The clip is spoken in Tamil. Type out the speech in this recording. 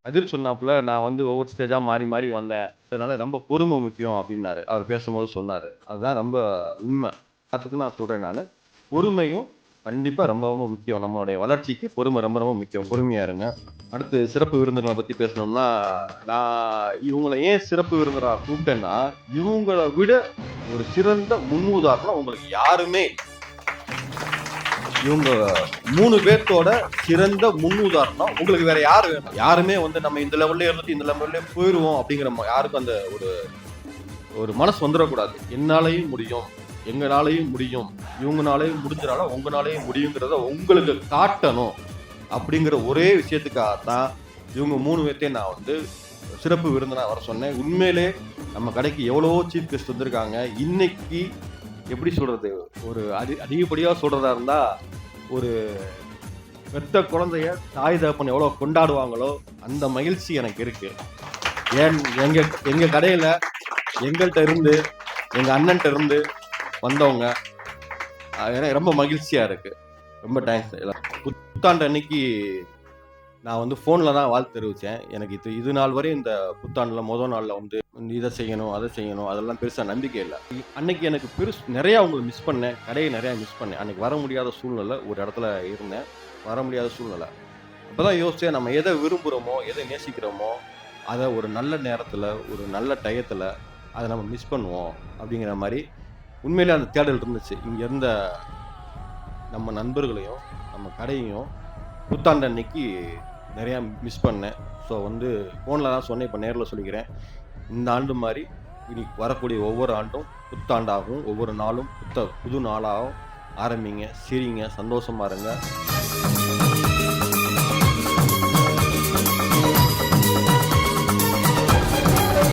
அதிர் சொன்னாப்புல, "நான் வந்து ஒவ்வொரு ஸ்டேஜா மாறி, மாறி வந்தேன். அதனால ரொம்ப பொறுமை முக்கியம்" அப்டின்னாரு. அவர் பேசும்போது சொன்னாரு. அதுதான் ரொம்ப உண்ம. எல்லாத்துக்கும் நான் சொல்றேன் நானு. பொறுமையும் கண்டிப்பா ரொம்ப, ரொம்ப முக்கியம். நம்மளுடைய வளர்ச்சிக்கு பொறுமை ரொம்ப, ரொம்ப முக்கியம். பொறுமையா இருங்க. அடுத்து சிறப்பு விருந்தினர பத்தி பேசணும்னா, நான் இவங்கள ஏன் சிறப்பு விருந்தினரா கூப்பிட்டேன்னா, இவங்கள விட ஒரு சிறந்த முன்னுதாரணம் உங்களுக்கு யாருமே இவங்க 3 பேர்த்தோட சிறந்த முன்னுதாரணம் உங்களுக்கு வேற யாரு வேணும்? யாருமே வந்து நம்ம இந்த லெவல்ல இருந்துட்டு இந்த லெவல்ல போயிருவோம் அப்படிங்கிற யாருக்கும் அந்த ஒரு ஒரு மனசு வந்துடக்கூடாது. என்னாலையும் முடியும், எங்கனாலையும் முடியும், இவங்கனாலையும் முடிஞ்சனால உங்கனாலையும் முடியுங்கிறத உங்களுக்கு காட்டணும் அப்படிங்கிற ஒரே விஷயத்துக்காகத்தான் இவங்க 3 பேர்த்தையும் நான் வந்து சிறப்பு விருந்தினா வர சொன்னேன். உண்மையிலே நம்ம கடைக்கு எவ்வளவோ சீஃப் கெஸ்ட் வந்திருக்காங்க. இன்னைக்கு எப்படி சொல்றது? ஒரு அதிகப்படியா சொல்றதா இருந்தா, ஒரு பெத்த குழந்தைய தாய் தகப்பன் எவ்வளவு கொண்டாடுவாங்களோ அந்த மகிழ்ச்சி எனக்கு இருக்கு. ஏன் எங்க எங்க கடையில எங்கள்கிட்ட இருந்து எங்க அண்ணன்ட்ட இருந்து வந்தவங்க எனக்கு ரொம்ப மகிழ்ச்சியா இருக்கு. ரொம்ப தேங்க்ஸ். புத்தாண்டு அன்னைக்கு நான் வந்து ஃபோனில் தான் வாழ்த்து தெரிவித்தேன். எனக்கு இது நாள் வரை இந்த புத்தாண்டில் நாளில் வந்து இதை செய்யணும், அதை செய்யணும், அதெல்லாம் பெருசாக நம்பிக்கை இல்லை. அன்னைக்கு எனக்கு நிறையா அவங்களை மிஸ் பண்ணேன். கடையை நிறையா மிஸ் பண்ணேன். அன்னைக்கு வர முடியாத சூழ்நிலை, ஒரு இடத்துல இருந்தேன். வர முடியாத சூழ்நிலை. அப்போ தான் யோசித்தேன், நம்ம எதை விரும்புகிறோமோ, எதை நேசிக்கிறோமோ, அதை ஒரு நல்ல நேரத்தில், ஒரு நல்ல டயத்தில் அதை நம்ம மிஸ் பண்ணுவோம் அப்படிங்கிற மாதிரி உண்மையிலே அந்த தேடல் இருந்துச்சு. இங்கே இருந்த நம்ம நண்பர்களையும் நம்ம கடையையும் புத்தாண்டு அன்னைக்கு நிறையா மிஸ் பண்ணேன். ஸோ வந்து ஃபோனில் தான் சொன்னேன், இப்போ நேரில் சொல்லிக்கிறேன். இந்த ஆண்டு மாதிரி இனி வரக்கூடிய ஒவ்வொரு ஆண்டும் புத்தாண்டாகவும், ஒவ்வொரு நாளும் புது நாளாகவும் ஆரம்பிங்க, சிரிங்க, சந்தோஷமா இருங்க.